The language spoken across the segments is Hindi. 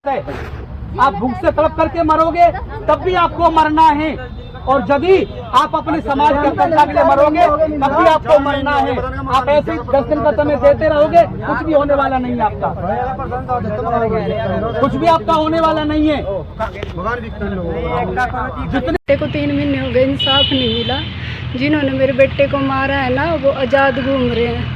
आप भूख से तड़प करके मरोगे तब भी आपको मरना है, और यदि आप अपने समाज के कल्याण के लिए मरोगे तब भी आपको मरना है। आप ऐसे 10 दिन का समय देते रहोगे, कुछ भी होने वाला नहीं है आपका, कुछ भी आपका होने वाला नहीं है। जितने को 3 महीने हो गए इंसाफ नहीं मिला। जिन्होंने मेरे बेटे को मारा है ना वो आज़ाद घूम रहे हैं,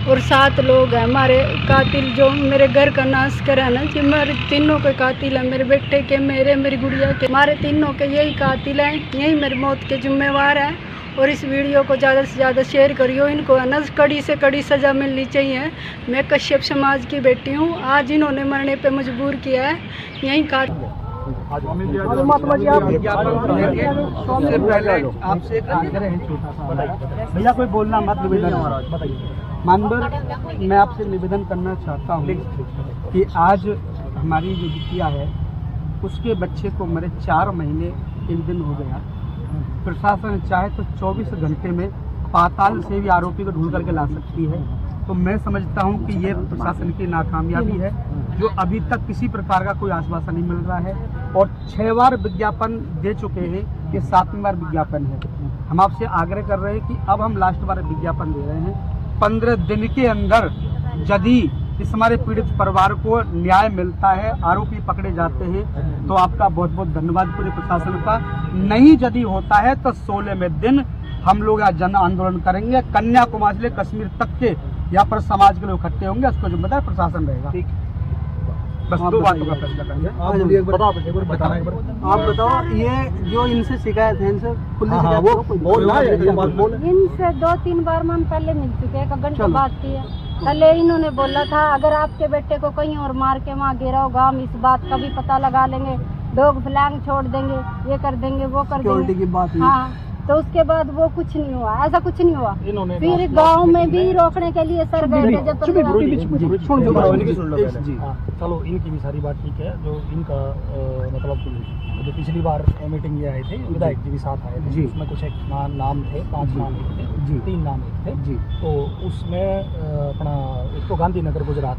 और 7 लोग हैं हमारे कातिल जो मेरे घर का नाश करा ना, जी हमारे तीनों के कातिल हैं, मेरे बेटे के, मेरी गुड़िया के, हमारे तीनों के यही कातिल हैं, यही मेरी मौत के जिम्मेवार हैं। और इस वीडियो को ज़्यादा से ज़्यादा शेयर करियो, इनको है ना कड़ी से कड़ी सज़ा मिलनी चाहिए। मैं कश्यप समाज की बेटी हूँ, आज इन्होंने मरने पर मजबूर किया है, यही काट। महात्मा जी, सबसे पहले आपसे एक आग्रह है छोटा सा, भैया कोई बोलना मत, निवेदन बताइए। मानवर, मैं आपसे निवेदन करना चाहता हूँ कि आज हमारी जो बिटिया है उसके बच्चे को मरे 4 महीने 1 दिन हो गया। प्रशासन चाहे तो 24 घंटे में पाताल से भी आरोपी को ढूंढ करके ला सकती है। तो मैं समझता हूं कि ये प्रशासन की नाकामयाबी है, जो अभी तक किसी प्रकार का कोई आश्वासन नहीं मिल रहा है, और 6 बार विज्ञापन दे चुके हैं, ये 7वीं बार विज्ञापन है। हम आपसे आग्रह कर रहे हैं कि अब हम लास्ट बार विज्ञापन दे रहे हैं, 15 दिन के अंदर यदि इस हमारे पीड़ित परिवार को न्याय मिलता है, आरोपी पकड़े जाते हैं, तो आपका बहुत बहुत धन्यवाद पूरे प्रशासन का। नहीं यदि होता है तो 16वें दिन हम लोग यहाँ जन आंदोलन करेंगे, कन्याकुमारी से कश्मीर तक के यहाँ पर समाज के लोग इकट्ठे होंगे, उसको जिम्मेदार प्रशासन रहेगा। ठीक, बस 2 बातों का फैसला करेंगे। आप बताओ, ये जो इनसे शिकायत है, इनसे पुलिस इनसे 2-3 बार हम पहले मिल चुके हैं, 1 घंटा बात की है। पहले इन्होंने बोला था अगर आपके बेटे को कहीं और मार के वहाँ गिरा होगा हम इस बात का भी पता लगा लेंगे, डॉग फ्लैग छोड़ देंगे, ये कर देंगे, वो कर देंगे की बात। हाँ, तो उसके बाद वो कुछ नहीं हुआ, ऐसा कुछ नहीं हुआ। फिर गांव में भी रोकने के लिए सर गए थे, जब चलो इनकी भी सारी बात ठीक है। जो इनका मतलब जो पिछली बार मीटिंग ये आए थे, विधायक जी भी साथ आए थे, उसमें कुछ एक नाम थे, 5 नाम एक थे, 3 नाम एक थे जी। तो उसमें अपना एक तो गांधीनगर गुजरात,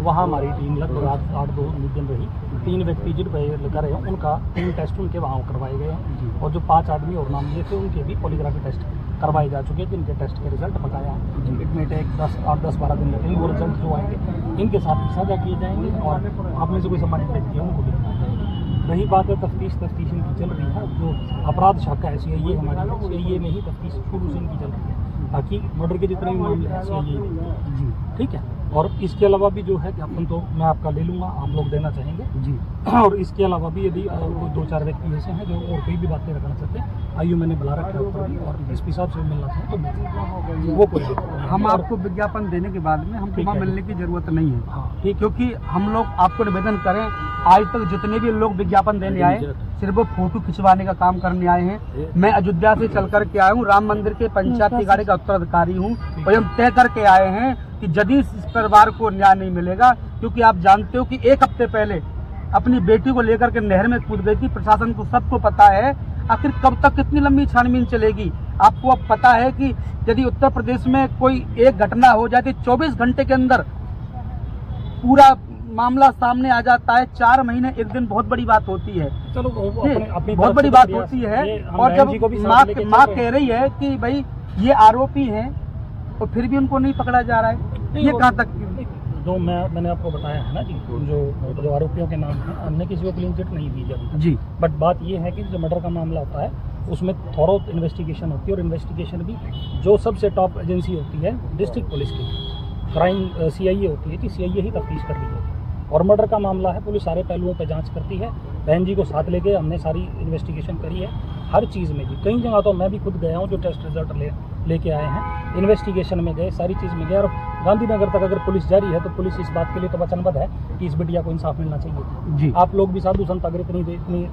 वहाँ हमारी टीम लगभग 8-2 दिन रही। 3 व्यक्ति जिन पर लगा रहे हैं उनका 3 टेस्ट उनके वहाँ करवाए गए हैं, और जो 5 आदमी और नाम लिए थे उनके भी पॉलीग्राफी टेस्ट करवाए जा चुके हैं, जिनके टेस्ट के रिजल्ट बकाया है। इट में टेक 10-12 दिन लगेंगे, वो रिजल्ट जो आएंगे इनके साथ साझा किए जाएंगे, और आप में से कोई सम्मानित व्यक्ति है उनको भी बताया जाएगा। रही बात है तफ्तीश इनकी चल रही है, जो अपराध शाखा है CIA हमारी CIA में ही तफ्तीश शुरू से इनकी चल रही है, ताकि मर्डर के जितने भी मामले हैं CIA में जी, ठीक है। और इसके अलावा भी जो है कि अपन तो मैं आपका ले लूँगा, आप लोग देना चाहेंगे जी। और इसके अलावा भी यदि 2-4 व्यक्ति ऐसे हैं जो और कोई भी बातें रखना चाहते हैं, आयु मैंने बुला रखा है ऊपर भी, और SP साहब से मिलना चाहें तो वो कोई हम आपको विज्ञापन देने के बाद में हमको वहाँ मिलने की जरूरत नहीं है। हाँ, ठीक, क्योंकि हम लोग आपको निवेदन करें, आज तक जितने भी लोग विज्ञापन देने आए सिर्फ वो फोटो खिंचवाने का काम करने आए हैं। मैं अयोध्या से चल करके आया हूँ, राम मंदिर के पंचायती कार्य का उत्तराधिकारी हूँ, और हम तय करके आए हैं कि यदि इस परिवार को न्याय नहीं मिलेगा, क्योंकि आप जानते हो कि 1 हफ्ते पहले अपनी बेटी को लेकर के नहर में कूद गई थी। प्रशासन को सबको पता है, आखिर कब तक कितनी लंबी छानबीन चलेगी। आपको अब पता है कि यदि उत्तर प्रदेश में कोई एक घटना हो जाती, 24 घंटे के अंदर पूरा मामला सामने आ जाता है। 4 महीने 1 दिन बहुत बड़ी बात होती है, चलो बहुत बड़ी बात होती है। और जब माँ कह रही है कि भाई ये आरोपी हैं, और फिर भी उनको नहीं पकड़ा जा रहा है, ये कहाँ तक? जो मैंने आपको बताया है ना जी, जो आरोपियों के नाम हैं, हमने किसी को क्लीन चिट नहीं दी जाती जी। बट बात ये है कि जो मर्डर का मामला होता है उसमें थॉरो इन्वेस्टिगेशन होती है, और इन्वेस्टिगेशन भी जो सबसे टॉप एजेंसी होती है डिस्ट्रिक्ट पुलिस की, क्राइम CIA होती है कि CIA ही तफ्तीश कर रही है। और मर्डर का मामला है, पुलिस सारे पहलुओं पर जांच करती है। बहन जी को साथ लेके हमने सारी इन्वेस्टिगेशन करी है, हर चीज़ में जी। कई जगह तो मैं भी खुद गया हूँ, जो टेस्ट रिजल्ट लेके आए हैं, इन्वेस्टिगेशन में गए, सारी चीज़ में गए। और गांधीनगर तक अगर पुलिस जा रही है तो पुलिस इस बात के लिए तो वचनबद्ध है कि इस बिटिया को इंसाफ मिलना चाहिए जी। आप लोग भी साधु संत अगर इतनी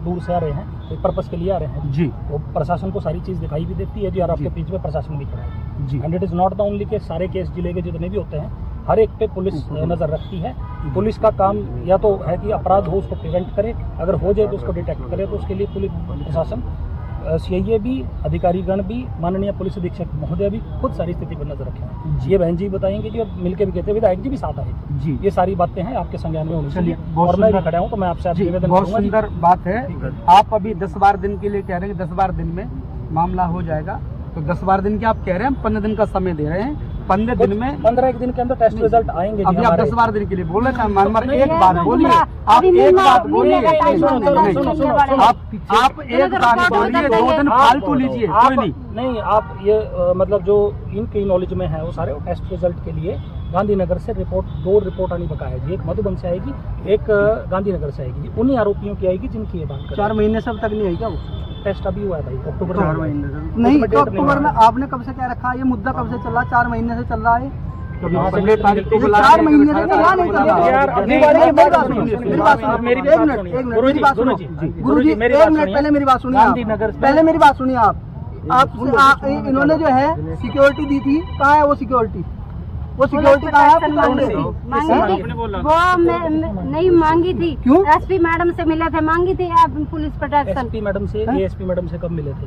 दूर से आ रहे हैं, एक पर्पस के लिए आ रहे हैं जी, तो प्रशासन को सारी चीज़ दिखाई भी देती है जी, और आपके बीच में प्रशासन भी खड़ा है जी। And it is not the only case, सारे केस जिले के जितने भी होते हैं हर एक पे पुलिस नज़र रखती है। पुलिस का काम या तो है कि अपराध हो उसको प्रिवेंट करे, अगर हो जाए तो उसको डिटेक्ट करे, तो उसके लिए पुलिस प्रशासन सीआईए भी, अधिकारीगण भी, माननीय पुलिस अधीक्षक महोदय भी खुद सारी स्थिति पर नजर रखे हैं। ये बहन जी बताएंगे जी, और मिलकर भी कहते हैं, विधायक जी भी साथ आए थे जी। ये सारी बातें हैं आपके संज्ञान में होनी चाहिए, और मैं भी खड़ा हूँ, तो मैं आपसे निवेदन बहुत करूंगा जी। सुंदर बात है। आप अभी 10-12 दिन के लिए कह रहे हैं कि 10-12 दिन में मामला हो जाएगा, तो 10-12 दिन के आप कह रहे हैं, हम 15 दिन का समय दे रहे हैं। 15 दिन में 15 दिन के अंदर टेस्ट रिजल्ट आएंगे। अभी आप 10-12 दिन के लिए बोल रहे हैं। मानवर एक बात बोलिए, आप एक बात बोलिए, आप एक बात बोलिए, 2 दिन फालतू लीजिए, कोई नहीं। नहीं, आप ये मतलब जो इनकी नॉलेज में है वो सारे टेस्ट रिजल्ट के लिए गांधीनगर से रिपोर्ट 2 रिपोर्ट आनी बका है जी। एक मधुबन से आएगी, एक गांधीनगर से आएगी जी। उन्हीं आरोपियों की आएगी जिनकी ये बात 4 महीने से अब तक नहीं आई क्या वो? टेस्ट अभी हुआ है भाई, अक्टूबर 4 महीने नहीं, तो अक्टूबर में आपने कब से क्या रखा? ये मुद्दा कब से चल रहा? 4 महीने से चल रहा है। 15 तारीख को 4 महीने से यहाँ नहीं चल रहा। यार, मेरी बात सुनिए, मेरी बात सुनिए, एक मिनट, गुरुजी मेरी बात सुनिए, पहले मेरी बात सुनिए, गांधीनगर पहले मेरी बात सुनिए। आप इन्होंने जो है सिक्योरिटी दी थी, कहाँ है वो सिक्योरिटी? वो सिक्योरिटी कहाँ है? मांगी थी, वो नहीं मांगी थी। क्यों? एसपी मैडम से मिले थे, मांगी थी पुलिस प्रोटेक्शन। एसपी मैडम से, एएसपी मैडम से कब मिले थे?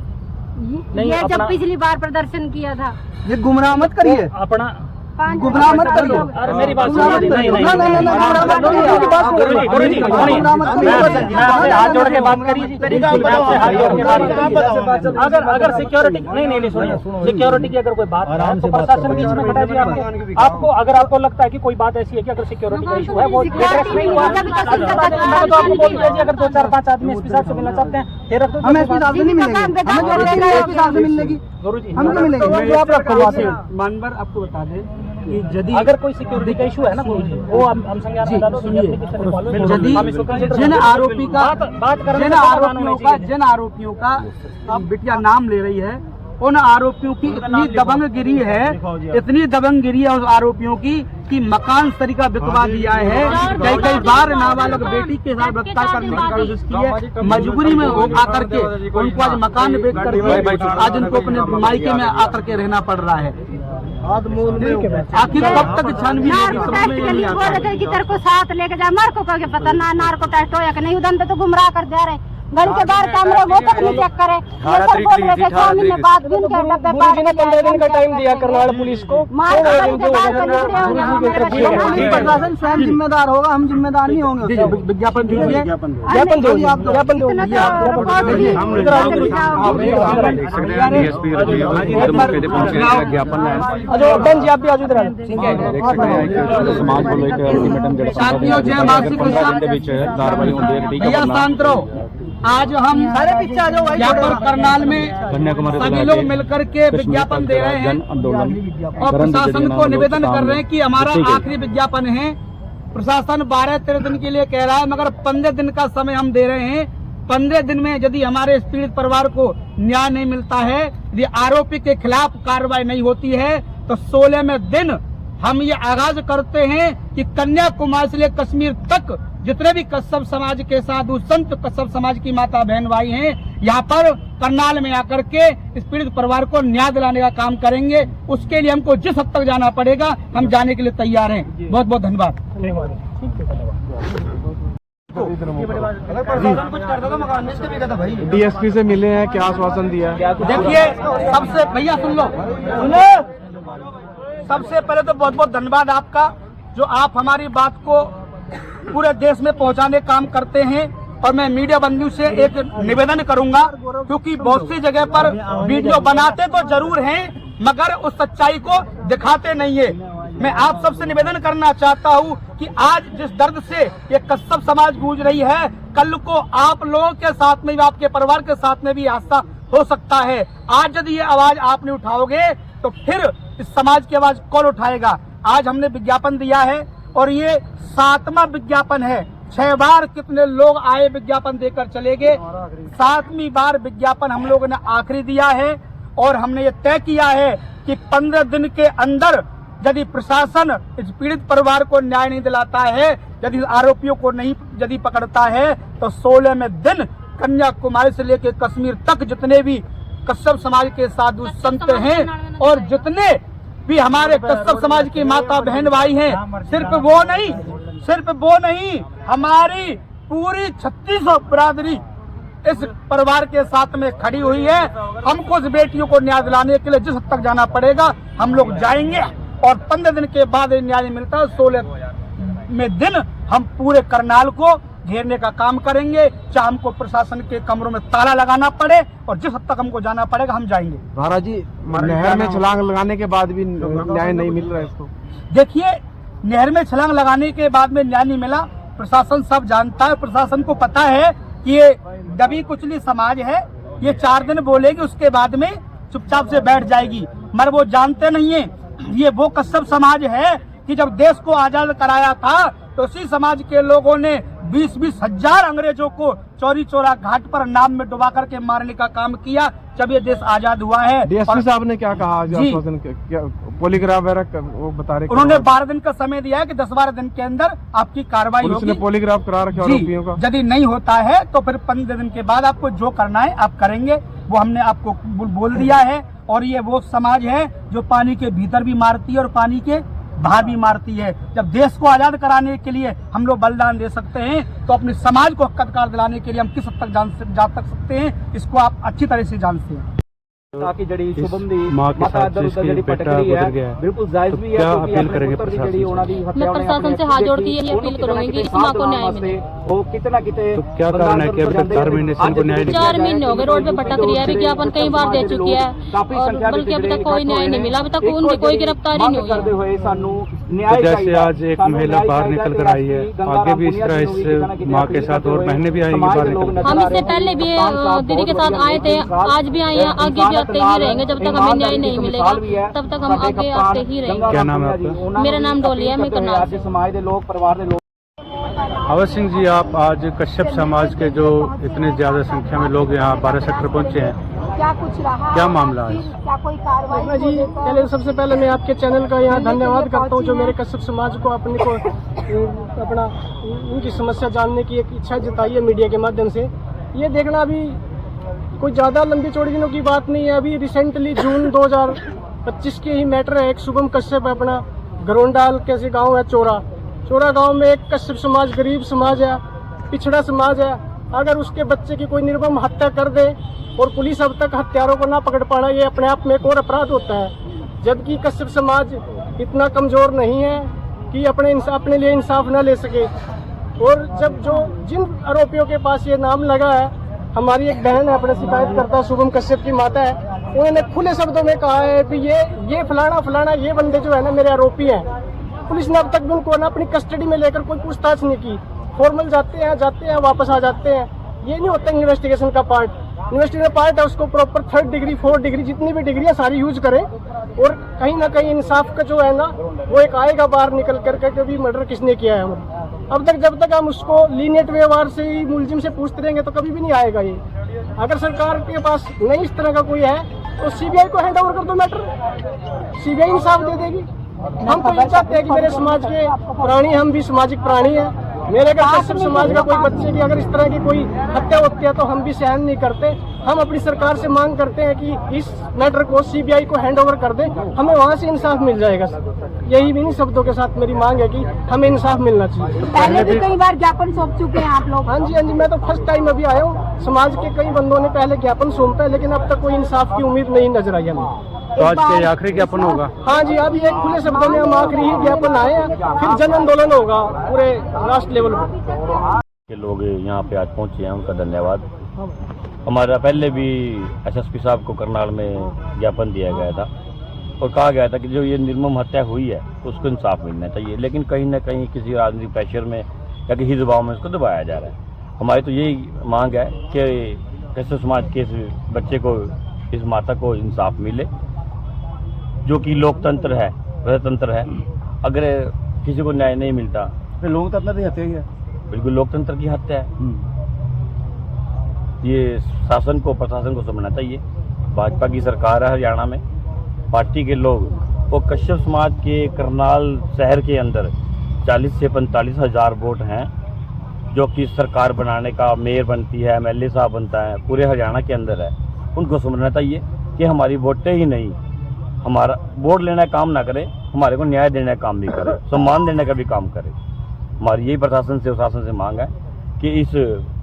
ये जब पिछली बार प्रदर्शन किया था। ये गुमराह मत करिए, अपना गुमराह मत करिए। अरे मेरी बात सुनिए, नहीं गुमराह मत करिए। हाथ जोड़ के बात करिए जी। अगर सिक्योरिटी नहीं सुनिए, सिक्योरिटी की अगर कोई बात है तो प्रशासन बीच में खड़ा है जी। आपको अगर आपको लगता है कि कोई बात ऐसी है कि अगर सिक्योरिटी का इशू है, वो एड्रेस नहीं हुआ, मैं तो आपको बोल दिया जी, अगर 2-4-5 आदमी एसपी साहब से मिलना चाहते हैं, फिर हम एसपी साहब से नहीं मिलेंगे, हमें एसपी साहब से मिलने की, गुरु जी हम नहीं मिलेंगे। आप रखो मानवर, आपको बता दें कि यदि अगर कोई सिक्योरिटी का इशू है ना गुरु जी, वो हम संज्ञान में डालो। यदि जिन आरोपी का बात करने जिन आरोपियों का अब बिटिया नाम ले रही है, उन आरोपियों की इतनी दबंगगिरी है, इतनी दबंगगिरी है उस आरोपियों की कि मकान तरीका बिकवा दिया है। कई बार नाबालग बेटी के साथ बलात्कार करने की कोशिश की है। मजबूरी में आकर के उनको आज मकान बेच करके आज उनको अपने मायके में आकर के रहना पड़ रहा है। आखिर कब तक छानबीन होगी, समझ में नहीं आता। तेरे को साथ लेके जा, मार को कह के पता ना नार्को टेस्ट हो या कि नहीं, उधर तो गुमराह कर दे रहे। घर के बाहर कैमरे वो तक नहीं चेक करे। बोल रहे थे 6 महीने बाद भी उनके डब्बे पार के 15 दिन का टाइम दिया करनाल पुलिस को। प्रशासन स्वयं जिम्मेदार होगा, हम जिम्मेदार नहीं होंगे। विज्ञापन दीजिए, ज्ञापन दो, ज्ञापन दो। साथियों, जय मासिक भैया शांत रहो। आज हम यहाँ पर करनाल में सभी लोग मिलकर के विज्ञापन दे रहे हैं और प्रशासन को निवेदन कर रहे हैं कि हमारा आखिरी विज्ञापन है। प्रशासन 12-13 दिन के लिए कह रहा है, मगर 15 दिन का समय हम दे रहे हैं। 15 दिन में यदि हमारे पीड़ित परिवार को न्याय नहीं मिलता है, यदि आरोपी के खिलाफ कार्रवाई नहीं होती है, तो 16वें दिन हम ये आगाज करते हैं कि कन्याकुमारी से लेकर कश्मीर तक जितने भी कश्यप समाज के साधु संत, कश्यप समाज की माता बहन भाई हैं, यहाँ पर करनाल में आकर के इस पीड़ित परिवार को न्याय दिलाने का काम करेंगे। उसके लिए हमको जिस हद तक जाना पड़ेगा, हम जाने के लिए तैयार हैं। बहुत बहुत धन्यवाद। डीएसपी से मिले हैं, क्या आश्वासन दिया? देखिए, सबसे भैया सुन लो, सबसे पहले तो बहुत बहुत धन्यवाद आपका, जो आप हमारी बात को पूरे देश में पहुंचाने काम करते हैं। और मैं मीडिया बंधु से एक निवेदन करूंगा, क्योंकि बहुत सी जगह पर वीडियो बनाते तो जरूर हैं, मगर उस सच्चाई को दिखाते नहीं है। मैं आप सबसे निवेदन करना चाहता हूं कि आज जिस दर्द से ये कश्यप समाज गूंज रही है, कल को आप लोगों के साथ में भी, आपके परिवार के साथ में भी हादसा हो सकता है। आज यदि ये आवाज आप नहीं उठाओगे तो फिर इस समाज की आवाज कौन उठाएगा? आज हमने विज्ञापन दिया है और ये 7वां विज्ञापन है। 6 बार कितने लोग आए विज्ञापन देकर चले गए, 7वीं बार विज्ञापन हम लोगों ने आखिरी दिया है। और हमने ये तय किया है कि 15 दिन के अंदर यदि प्रशासन इस पीड़ित परिवार को न्याय नहीं दिलाता है, यदि आरोपियों को नहीं यदि पकड़ता है, तो 16वें दिन कन्याकुमारी से लेकर कश्मीर तक जितने भी कश्यप समाज के साधु संत हैं और जितने भी हमारे कश्यप समाज की माता बहन भाई हैं, सिर्फ वो नहीं, हमारी पूरी 3600 बिरादरी इस परिवार के साथ में खड़ी हुई है। हमको उस बेटियों को न्याय दिलाने के लिए जिस हद तक जाना पड़ेगा हम लोग जाएंगे और 15 दिन के बाद न्याय मिलता है 16 में दिन हम पूरे करनाल को घेरने का काम करेंगे, चाहे हमको प्रशासन के कमरों में ताला लगाना पड़े और जिस हद तक हमको जाना पड़ेगा हम जाएंगे। महाराज जी, नहर में छलांग लगाने के बाद भी न्याय नहीं मिल रहा है इसको। देखिए, नहर में छलांग लगाने के बाद में न्याय नहीं मिला, प्रशासन सब जानता है। प्रशासन को पता है कि ये दबी कुचली समाज है, ये 4 दिन बोलेगी उसके बाद में चुपचाप से बैठ जाएगी, मगर वो जानते नहीं है ये वो कश्यप समाज है कि जब देश को आजाद कराया था तो उसी समाज के लोगों ने 20-20 हजार अंग्रेजों को चौरी चौरा घाट पर नाव में डुबा करके मारने का काम किया जब ये देश आजाद हुआ है। डीएसपी साहब ने क्या कहा? पॉलीग्राफ वगैरह वो बता रहे, उन्होंने 12 दिन का समय दिया है कि 10-12 दिन के अंदर आपकी कार्रवाई होगी। पॉलीग्राफ करा रखे आरोपियों का। यदि नहीं होता है तो फिर 15 दिन के बाद आपको जो करना है आप करेंगे, वो हमने आपको बोल दिया है। और ये वो समाज है जो पानी के भीतर भी मारती है और पानी के बाहर भी मारती है। जब देश को आजाद कराने के लिए हम लोग बलिदान दे सकते हैं तो अपने समाज को हक अधिकार दिलाने के लिए हम किस हद तक जा सकते हैं, इसको आप अच्छी तरह से जानते हैं। ताकि जड़ी शुभम दी माँ के साथ इधर जिसकी जड़ी बेटा पटक रही गुजर गया है, है, बिल्कुल जायज भी है। क्या अपील करेंगे प्रशासन से? मैं प्रशासन से हाथ जोड़ के यही अपील करूंगी कि इस माँ को न्याय मिले। वो कितना कितने तो क्या कारण है कि अभी तक 4 महीने से इनको न्याय नहीं 4 महीने हो गए रोड पे भटक रही है, विज्ञापन कई बार दे चुकी है और बल्कि अभी तक कोई न्याय नहीं मिला, अभी तक उनकी कोई गिरफ्तारी नहीं हुई। तो जैसे आज एक महिला बाहर निकल कर आई है, आगे भी इस तरह इस माँ के साथ और बहनें भी आएंगी बाहर निकल। हम इससे पहले भी दीदी के साथ आए थे, आज भी आए हैं, आगे भी आते ही रहेंगे जब तक हमें न्याय नहीं मिलेगा, तब तक हम आगे आते ही रहेंगे। क्या नाम है आपका? मेरा नाम डोली है, मैं करनाल। समाज के लोग, परिवार के लोग। अवध सिंह जी, आप आज कश्यप समाज के जो इतने ज्यादा संख्या में लोग यहाँ 12 सेक्टर पहुँचे हैं, क्या कुछ रहा, क्या मामला है? क्या कोई कार्रवाई? जी, पहले सबसे पहले मैं आपके चैनल का यहाँ धन्यवाद करता हूँ जो मेरे कश्यप समाज को अपना उनकी समस्या जानने की एक इच्छा जताई है मीडिया के माध्यम से। ये देखना अभी कोई ज़्यादा लंबी चौड़ी दिनों की बात नहीं है, अभी रिसेंटली जून 2025 की ही मैटर है। एक शुभम कश्यप अपना घरोंडाल कैसे गांव है, चोरा गांव में एक कश्यप समाज गरीब समाज है, पिछड़ा समाज है। अगर उसके बच्चे की कोई निर्मम हत्या कर दे और पुलिस अब तक हत्यारों को ना पकड़ पाना, ये अपने आप में एक और अपराध होता है। जबकि कश्यप समाज इतना कमज़ोर नहीं है कि अपने लिए इंसाफ न ले सके। और जब जिन आरोपियों के पास ये नाम लगा है, हमारी एक बहन है अपने शिकायतकर्ता शुभम कश्यप की माता है, उन्होंने खुले शब्दों में कहा है कि ये फलाना ये बंदे जो है ना मेरे आरोपी हैं। पुलिस ने अब तक भी उनको ना अपनी कस्टडी में लेकर कोई पूछताछ नहीं की। फॉर्मल जाते हैं वापस आ जाते हैं। ये नहीं होता इन्वेस्टिगेशन का पार्ट। इन्वेस्टिगेशन पार्ट है, उसको proper 3rd degree 4th degree जितनी भी डिग्रियां सारी यूज करें और कहीं ना कहीं इंसाफ का जो है ना वो एक आएगा बाहर निकल कर भी मर्डर किसने किया है। अब तक जब तक हम उसको लीनियट व्यवहार से ही मुलजिम से पूछते रहेंगे तो कभी भी नहीं आएगा ये। अगर सरकार के पास नहीं इस तरह का कोई है तो सीबीआई को हैंड ओवर कर दो मैटर, सीबीआई इंसाफ दे देगी। हम तो ये चाहते हैं कि मेरे समाज के प्राणी, हम भी सामाजिक प्राणी हैं। मेरे अगर कश्यप समाज का कोई बच्चे की अगर इस तरह की कोई हत्या होती है तो हम भी सहन नहीं करते। हम अपनी सरकार से मांग करते हैं कि इस मैटर को सीबीआई को हैंड ओवर कर दे, हमें वहाँ से इंसाफ मिल जाएगा। यही भी नहीं शब्दों के साथ मेरी मांग है कि हमें इंसाफ मिलना चाहिए। पहले भी कई बार ज्ञापन सौंप चुके हैं आप लोग? हाँ जी, मैं तो फर्स्ट टाइम अभी आया हूँ। समाज के कई बंदों ने पहले ज्ञापन सौंपा है लेकिन अब तक कोई इंसाफ की उम्मीद नहीं नजर आई हमें। तो आज के आखिरी ज्ञापन होगा? हाँ जी, अभी एक खुले शब्दों में हम आखिरी ही ज्ञापन आए हैं, फिर जन आंदोलन होगा पूरे लास्ट लेवल पर। के लोग यहाँ पे आज पहुँचे हैं, उनका धन्यवाद। हमारा पहले भी एसएसपी साहब को करनाल में ज्ञापन दिया गया था और कहा गया था कि जो ये निर्मम हत्या हुई है उसको इंसाफ मिलना चाहिए, लेकिन कहीं ना कहीं किसी राजनीतिक प्रेशर में या किसी दबाव में उसको दबाया जा रहा है। हमारी तो यही मांग है कि कश्यप समाज के इस बच्चे को, इस माता को इंसाफ मिले, जो कि लोकतंत्र है, प्रजातंत्र है। अगर किसी को न्याय नहीं मिलता तो लोकतंत्र की हत्या ही है, बिल्कुल लोकतंत्र की हत्या है। ये शासन को, प्रशासन को समझना चाहिए। भाजपा की सरकार है हरियाणा में, पार्टी के लोग वो कश्यप समाज के करनाल शहर के अंदर 40 से 45 हज़ार वोट हैं, जो कि सरकार बनाने का मेयर बनती है, MLA साहब बनता है, पूरे हरियाणा के अंदर है। उनको समझना चाहिए कि हमारी वोटें ही नहीं, हमारा वोट लेने का काम ना करे, हमारे को न्याय देने का काम भी करे, सम्मान देने का भी काम करे। हमारी यही प्रशासन से, शासन से मांग है कि इस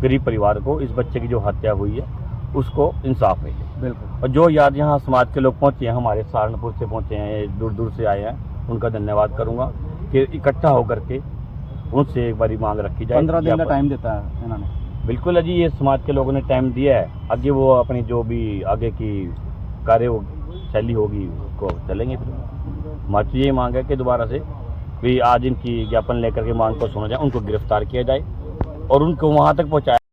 गरीब परिवार को, इस बच्चे की जो हत्या हुई है उसको इंसाफ मिले। बिल्कुल। और जो याद यहाँ समाज के लोग पहुँचे हैं, हमारे सहारनपुर से पहुँचे हैं, दूर दूर से आए हैं, उनका धन्यवाद करूँगा कि इकट्ठा होकर के उनसे एक बारी मांग रखी जाए। 15 दिन का टाइम देता है इन्होंने। बिल्कुल है जी, ये समाज के लोगों ने टाइम दिया है, आगे वो अपनी जो भी आगे की कार्य शैली होगी उसको चलेंगे। फिर हमारी तो यही मांग है कि दोबारा से भी आज इनकी ज्ञापन लेकर के मांग को सुना जाए, उनको गिरफ्तार किया जाए और उनको वहाँ तक पहुँचाया